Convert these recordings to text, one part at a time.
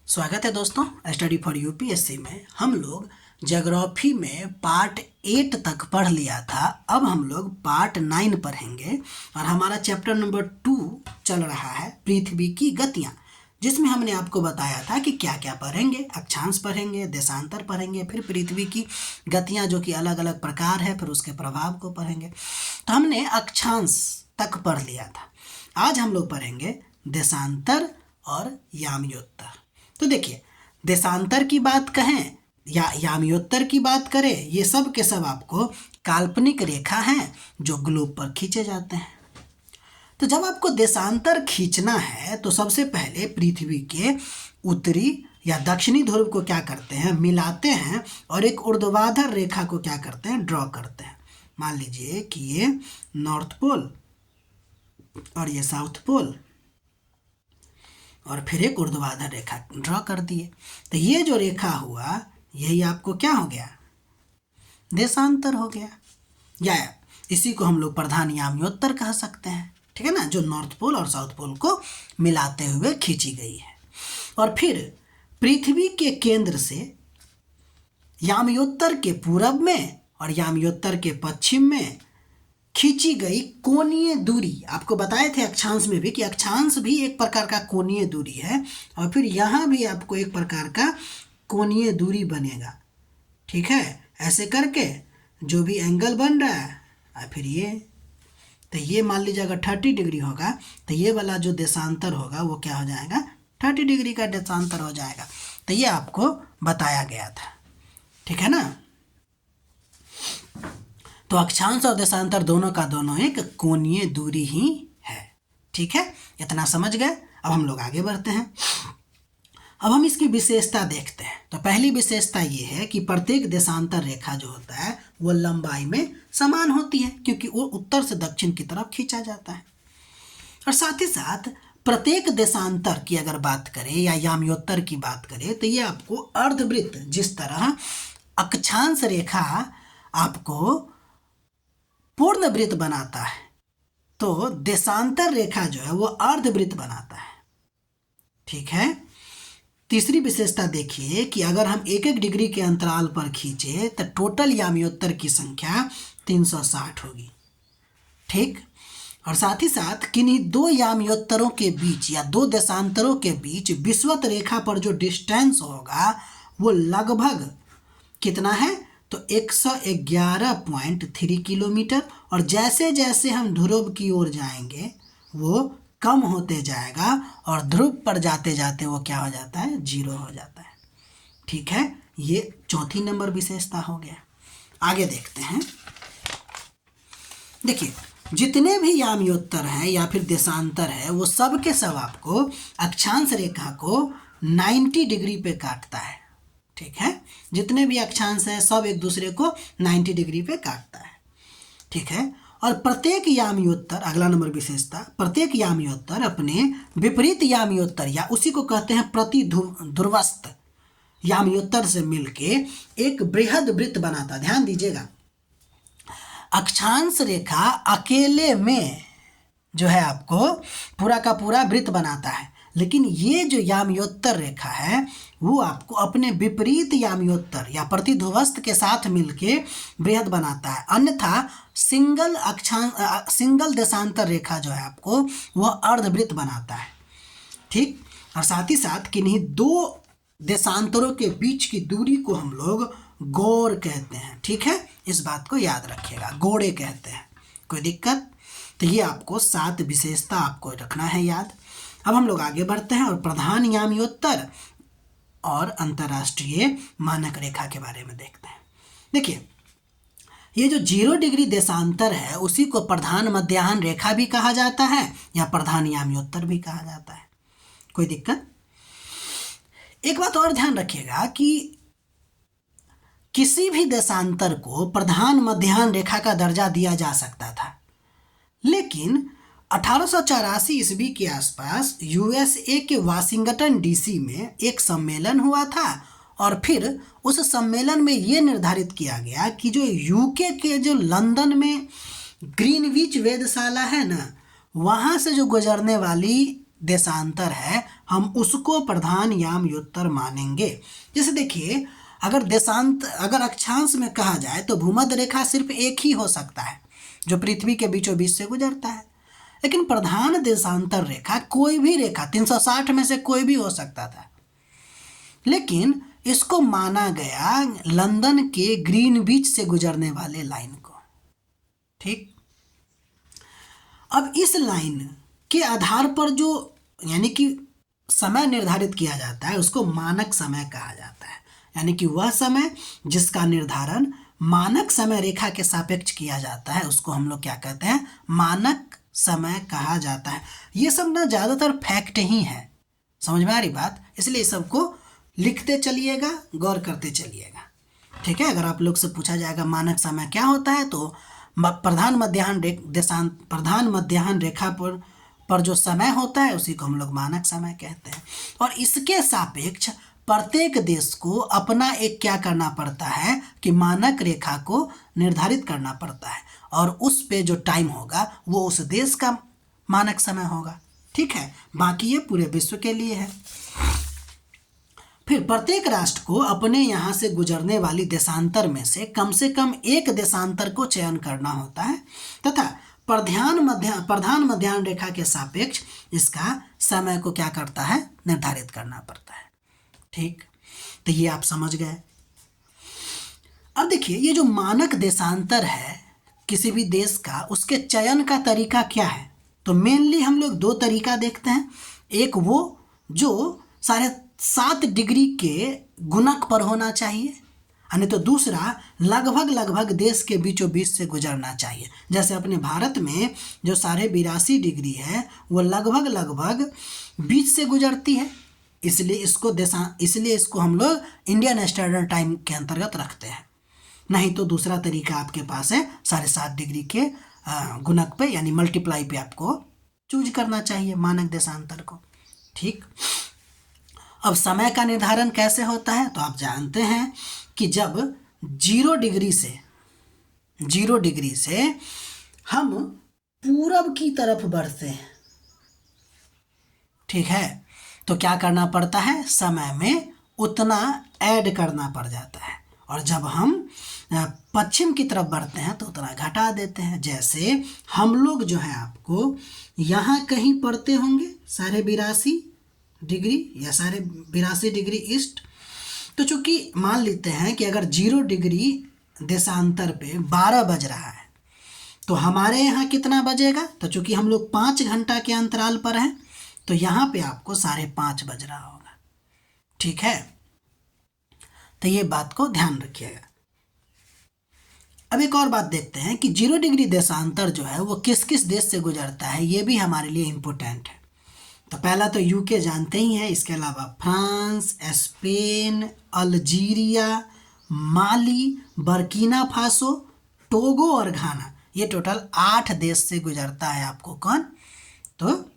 स्वागत है दोस्तों स्टडी फॉर यूपीएससी में। हम लोग ज्योग्राफी में पार्ट 8 तक पढ़ लिया था। अब हम लोग पार्ट 9 पढ़ेंगे और हमारा चैप्टर नंबर 2 चल रहा है पृथ्वी की गतियाँ, जिसमें हमने आपको बताया था कि क्या क्या पढ़ेंगे। अक्षांश पढ़ेंगे, देशांतर पढ़ेंगे, फिर पृथ्वी की गतियाँ जो कि अलग अलग प्रकार है, फिर उसके प्रभाव को पढ़ेंगे। तो हमने अक्षांश तक पढ़ लिया था। आज हम लोग पढ़ेंगे देशांतर और याम्योत्तर। तो देखिए, देशांतर की बात कहें या याम्योत्तर की बात करें, ये सब के सब आपको काल्पनिक रेखा हैं जो ग्लोब पर खींचे जाते हैं। तो जब आपको देशांतर खींचना है तो सबसे पहले पृथ्वी के उत्तरी या दक्षिणी ध्रुव को क्या करते हैं, मिलाते हैं और एक ऊर्ध्वाधर रेखा को क्या करते हैं, ड्रॉ करते हैं। मान लीजिए कि ये नॉर्थ पोल और ये साउथ पोल और फिर एक ऊर्ध्वाधर रेखा ड्रॉ कर दिए। तो ये जो रेखा हुआ यही आपको क्या हो गया, देशांतर हो गया, या इसी को हम लोग प्रधान याम्योत्तर कह सकते हैं। ठीक है ना, जो नॉर्थ पोल और साउथ पोल को मिलाते हुए खींची गई है। और फिर पृथ्वी के केंद्र से याम्योत्तर के पूरब में और याम्योत्तर के पश्चिम में खींची गई कोणीय दूरी, आपको बताए थे अक्षांश में भी कि अक्षांश भी एक प्रकार का कोणीय दूरी है, और फिर यहाँ भी आपको एक प्रकार का कोणीय दूरी बनेगा। ठीक है, ऐसे करके जो भी एंगल बन रहा है और फिर ये, तो ये मान लीजिए अगर 30 डिग्री होगा तो ये वाला जो देशांतर होगा वो क्या हो जाएगा, 30 डिग्री का देशांतर हो जाएगा। तो ये आपको बताया गया था। ठीक है ना, तो अक्षांश और देशांतर दोनों का दोनों एक कोणीय दूरी ही है। ठीक है, इतना समझ गए। अब हम लोग आगे बढ़ते हैं। अब हम इसकी विशेषता देखते हैं। तो पहली विशेषता ये है कि प्रत्येक देशांतर रेखा जो होता है वो लंबाई में समान होती है, क्योंकि वो उत्तर से दक्षिण की तरफ खींचा जाता है। और साथ ही साथ प्रत्येक देशांतर की अगर बात करें या याम्योत्तर की बात करें तो ये आपको अर्धवृत्त, जिस तरह अक्षांश रेखा आपको पूर्ण वृत्त बनाता है, तो देशांतर रेखा जो है वो अर्धवृत्त बनाता है। ठीक है, तीसरी विशेषता देखिए कि अगर हम 1-1 डिग्री के अंतराल पर खींचे तो टोटल याम्योत्तर की संख्या 360 होगी। ठीक, और साथ ही साथ किन्हीं दो याम्योत्तरों के बीच या दो देशांतरों के बीच विषुवत रेखा पर जो डिस्टेंस होगा वो लगभग कितना है, तो 111.3 किलोमीटर। और जैसे जैसे हम ध्रुव की ओर जाएंगे वो कम होते जाएगा और ध्रुव पर जाते जाते वो क्या हो जाता है, 0 हो जाता है। ठीक है, ये चौथी नंबर विशेषता हो गया। आगे देखते हैं। देखिए, जितने भी याम्योत्तर हैं या फिर देशांतर है वो सब के सब आपको अक्षांश रेखा को 90 डिग्री पे काटता है। ठीक है, जितने भी अक्षांश है सब एक दूसरे को 90 डिग्री पे काटता है। ठीक है, और प्रत्येक याम्योत्तर, अगला नंबर विशेषता, प्रत्येक याम्योत्तर अपने विपरीत याम्योत्तर या उसी को कहते हैं प्रति ध्रुवस्थ याम्योत्तर से मिलके एक बृहद वृत्त बनाता। ध्यान दीजिएगा, अक्षांश रेखा अकेले में जो है आपको पूरा का पूरा वृत्त बनाता है, लेकिन ये जो याम्योत्तर रेखा है वो आपको अपने विपरीत याम्योत्तर या प्रतिध्रुवस्थ के साथ मिलके बृहद बनाता है। अन्यथा सिंगल देशांतर रेखा जो है आपको वह अर्धवृत्त बनाता है। ठीक, और साथ ही साथ किन्हीं दो देशांतरों के बीच की दूरी को हम लोग गौड़ कहते हैं। ठीक है, इस बात को याद रखिएगा, गौड़े कहते हैं। कोई दिक्कत? तो ये आपको 7 विशेषता आपको रखना है याद। अब हम लोग आगे बढ़ते हैं और प्रधान याम्योत्तर और अंतर्राष्ट्रीय मानक रेखा के बारे में देखते हैं। देखिए, ये जो 0 डिग्री देशांतर है उसी को प्रधान मध्याह्न रेखा भी कहा जाता है या प्रधान याम्योत्तर भी कहा जाता है। कोई दिक्कत? एक बात और ध्यान रखिएगा कि किसी भी देशांतर को प्रधान मध्याह्न रेखा का दर्जा दिया जा सकता था, लेकिन 1884 ईस्वी के आसपास यूएसए के वाशिंगटन डीसी में एक सम्मेलन हुआ था और फिर उस सम्मेलन में ये निर्धारित किया गया कि जो यूके के जो लंदन में ग्रीनविच वेधशाला है ना, वहाँ से जो गुजरने वाली देशांतर है हम उसको प्रधान याम योत्तर मानेंगे। जैसे देखिए, अगर अक्षांश में कहा जाए तो भूमध्य रेखा सिर्फ एक ही हो सकता है जो पृथ्वी के बीचों बीच से गुजरता है, लेकिन प्रधान देशांतर रेखा कोई भी रेखा 360 में से कोई भी हो सकता था, लेकिन इसको माना गया लंदन के ग्रीनविच से गुजरने वाले लाइन को। ठीक, अब इस लाइन के आधार पर जो यानी कि समय निर्धारित किया जाता है उसको मानक समय कहा जाता है, यानी कि वह समय जिसका निर्धारण मानक समय रेखा के सापेक्ष किया जाता है उसको हम लोग क्या कहते हैं, मानक समय कहा जाता है। ये सब ना ज़्यादातर फैक्ट ही है, समझ में आ रही बात, इसलिए इस सबको लिखते चलिएगा, गौर करते चलिएगा। ठीक है, अगर आप लोग से पूछा जाएगा मानक समय क्या होता है तो प्रधान मध्याह्न रेखा पर जो समय होता है उसी को हम लोग मानक समय कहते हैं। और इसके सापेक्ष प्रत्येक देश को अपना एक क्या करना पड़ता है कि मानक रेखा को निर्धारित करना पड़ता है, और उस पे जो टाइम होगा वो उस देश का मानक समय होगा। ठीक है, बाकी ये पूरे विश्व के लिए है। फिर प्रत्येक राष्ट्र को अपने यहाँ से गुजरने वाली देशांतर में से कम एक देशांतर को चयन करना होता है तथा प्रधान मध्याह्न रेखा के सापेक्ष इसका समय को क्या करता है, निर्धारित करना पड़ता है। ठीक, तो ये आप समझ गए। अब देखिए, ये जो मानक देशांतर है किसी भी देश का, उसके चयन का तरीका क्या है, तो मेनली हम लोग दो तरीका देखते हैं। एक वो जो 7.5 डिग्री के गुणक पर होना चाहिए, यानी तो दूसरा लगभग देश के बीचों बीच से गुजरना चाहिए। जैसे अपने भारत में जो 82.5 डिग्री है वो लगभग बीच से गुजरती है, इसलिए इसको हम लोग इंडियन स्टैंडर्ड टाइम के अंतर्गत रखते हैं। नहीं तो दूसरा तरीका आपके पास है 7.5 डिग्री के गुणक पे यानी मल्टीप्लाई पे आपको चूज करना चाहिए मानक देशांतर को। ठीक, अब समय का निर्धारण कैसे होता है, तो आप जानते हैं कि जब 0 डिग्री से हम पूरब की तरफ बढ़ते हैं, ठीक है, तो क्या करना पड़ता है, समय में उतना ऐड करना पड़ जाता है, और जब हम पश्चिम की तरफ बढ़ते हैं तो उतना घटा देते हैं। जैसे हम लोग जो है आपको यहाँ कहीं पढ़ते होंगे 82.5 डिग्री या 82.5 डिग्री ईस्ट, तो चूंकि मान लेते हैं कि अगर 0 डिग्री देशांतर पे 12 बज रहा है तो हमारे यहाँ कितना बजेगा, तो चूंकि हम लोग 5 घंटा के अंतराल पर हैं तो यहाँ पे आपको 5:30 बज रहा होगा। ठीक है, तो ये बात को ध्यान रखिएगा। अब एक और बात देखते हैं कि 0 डिग्री देशांतर जो है वो किस किस देश से गुजरता है, ये भी हमारे लिए इम्पोर्टेंट है। तो पहला तो यूके जानते ही हैं, इसके अलावा फ्रांस, स्पेन, अल्जीरिया, माली, बर्किना फासो, टोगो और घाना, ये टोटल 8 देश से गुजरता है आपको कौन, तो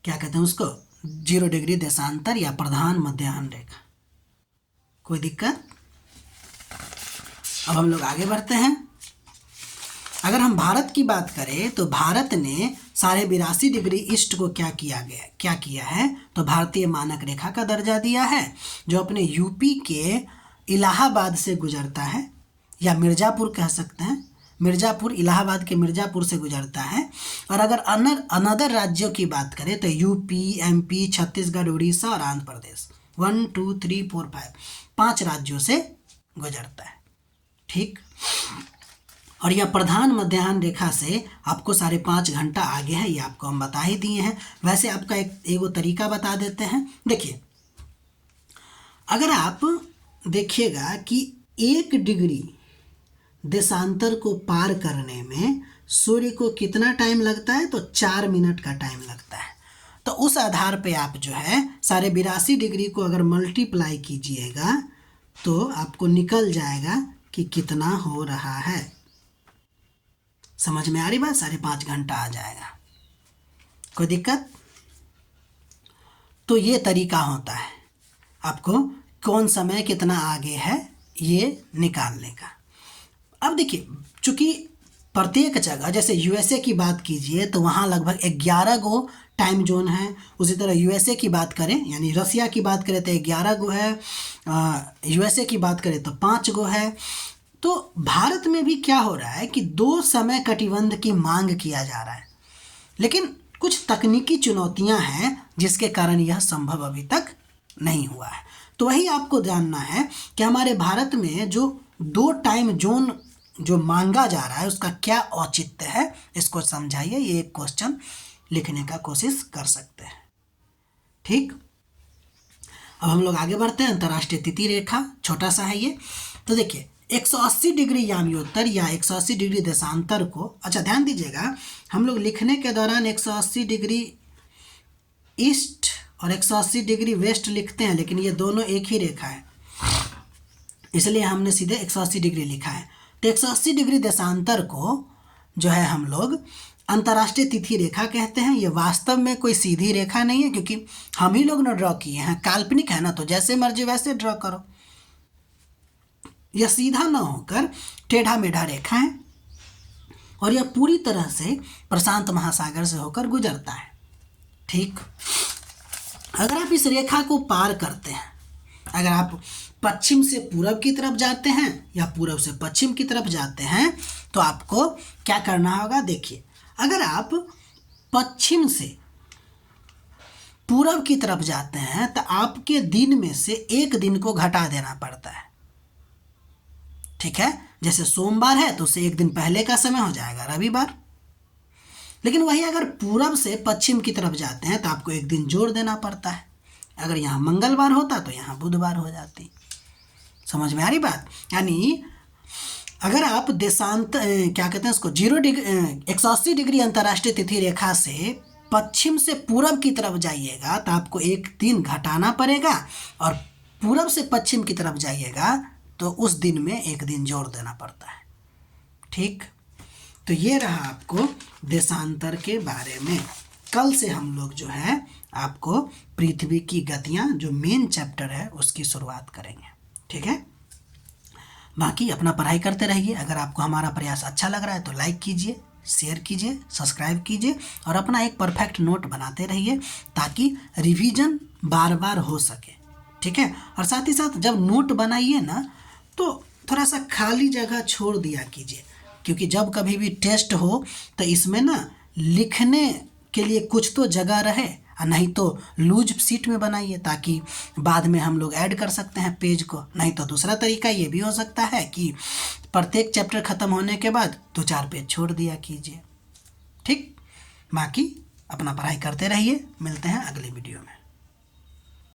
क्या कहते हैं उसको, 0 डिग्री देशांतर या प्रधान मध्याह्न रेखा। कोई दिक्कत? अब हम लोग आगे बढ़ते हैं। अगर हम भारत की बात करें तो भारत ने 82.5 डिग्री ईस्ट को क्या किया है, तो भारतीय मानक रेखा का दर्जा दिया है, जो अपने यूपी के इलाहाबाद से गुजरता है, या मिर्ज़ापुर कह सकते हैं, इलाहाबाद के मिर्ज़ापुर से गुजरता है। और अगर अनदर राज्यों की बात करें तो यूपी, एमपी, छत्तीसगढ़, उड़ीसा और आंध्र प्रदेश 1 2 3 4 5 राज्यों से गुजरता है। ठीक, और यह प्रधान मध्याह्न रेखा से आपको 5.5 घंटा आगे है, ये आपको हम बता ही दिए हैं। वैसे आपका एक तरीका बता देते हैं। देखिए, अगर आप देखिएगा कि 1 डिग्री देशांतर को पार करने में सूर्य को कितना टाइम लगता है, तो 4 मिनट का टाइम लगता है। तो उस आधार पे आप जो है 82.5 डिग्री को अगर मल्टीप्लाई कीजिएगा तो आपको निकल जाएगा कि कितना हो रहा है। समझ में आ रही बात? 5.5 घंटा आ जाएगा। कोई दिक्कत? तो ये तरीका होता है आपको कौन समय कितना आगे है ये निकालने का। अब देखिए, चूंकि प्रत्येक जगह, जैसे यूएसए की बात कीजिए तो वहाँ लगभग 11 गो टाइम जोन है। उसी तरह यूएसए की बात करें, यानी रसिया की बात करें तो 11 गो है, यूएसए की बात करें तो 5 गो है। तो भारत में भी क्या हो रहा है कि 2 समय कटिबंध की मांग किया जा रहा है, लेकिन कुछ तकनीकी चुनौतियां हैं जिसके कारण यह संभव अभी तक नहीं हुआ है। तो वही आपको जानना है कि हमारे भारत में जो 2 टाइम जोन जो मांगा जा रहा है उसका क्या औचित्य है, इसको समझाइए। ये एक क्वेश्चन लिखने का कोशिश कर सकते हैं। ठीक, अब हम लोग आगे बढ़ते हैं। अंतर्राष्ट्रीय तिथि रेखा, छोटा सा है ये। तो देखिए 180 डिग्री याम्योत्तर या 180 डिग्री देशांतर को, अच्छा ध्यान दीजिएगा, हम लोग लिखने के दौरान 180 डिग्री ईस्ट और 180 डिग्री वेस्ट लिखते हैं, लेकिन ये दोनों एक ही रेखा है, इसलिए हमने सीधे 180 डिग्री लिखा है। तो 180 डिग्री देशांतर को जो है हम लोग अंतर्राष्ट्रीय तिथि रेखा कहते हैं। ये वास्तव में कोई सीधी रेखा नहीं है, क्योंकि हम ही लोग ने ड्रॉ किए हैं, काल्पनिक है ना, तो जैसे मर्जी वैसे ड्रॉ करो। यह सीधा ना होकर टेढ़ा मेढ़ा रेखा है और यह पूरी तरह से प्रशांत महासागर से होकर गुजरता है। ठीक, अगर आप इस रेखा को पार करते हैं, अगर आप पश्चिम से पूरब की तरफ जाते हैं या पूरब से पश्चिम की तरफ जाते हैं, तो आपको क्या करना होगा। देखिए, अगर आप पश्चिम से पूरब की तरफ जाते हैं तो आपके दिन में से एक दिन को घटा देना पड़ता है। ठीक है, जैसे सोमवार है तो उससे एक दिन पहले का समय हो जाएगा रविवार। लेकिन वही अगर पूरब से पश्चिम की तरफ जाते हैं तो आपको एक दिन जोड़ देना पड़ता है। अगर यहाँ मंगलवार होता तो यहाँ बुधवार हो जाती। समझ में आ रही बात? यानी अगर आप क्या कहते हैं उसको 180 डिग्री अंतर्राष्ट्रीय तिथि रेखा से पश्चिम से पूरब की तरफ जाइएगा तो आपको एक दिन घटाना पड़ेगा, और पूरब से पश्चिम की तरफ जाइएगा तो उस दिन में एक दिन जोड़ देना पड़ता है। ठीक, तो ये रहा आपको देशांतर के बारे में। कल से हम लोग जो है आपको पृथ्वी की गतियाँ जो मेन चैप्टर है उसकी शुरुआत करेंगे। ठीक है, बाकी अपना पढ़ाई करते रहिए। अगर आपको हमारा प्रयास अच्छा लग रहा है तो लाइक कीजिए, शेयर कीजिए, सब्सक्राइब कीजिए और अपना एक परफेक्ट नोट बनाते रहिए ताकि रिवीजन बार बार हो सके। ठीक है, और साथ ही साथ जब नोट बनाइए ना तो थोड़ा सा खाली जगह छोड़ दिया कीजिए, क्योंकि जब कभी भी टेस्ट हो तो इसमें ना लिखने के लिए कुछ तो जगह रहे, और नहीं तो लूज सीट में बनाइए ताकि बाद में हम लोग ऐड कर सकते हैं पेज को। नहीं तो दूसरा तरीका ये भी हो सकता है कि प्रत्येक चैप्टर ख़त्म होने के बाद 2-4 पेज छोड़ दिया कीजिए। ठीक, बाकी अपना पढ़ाई करते रहिए। मिलते हैं अगले वीडियो में।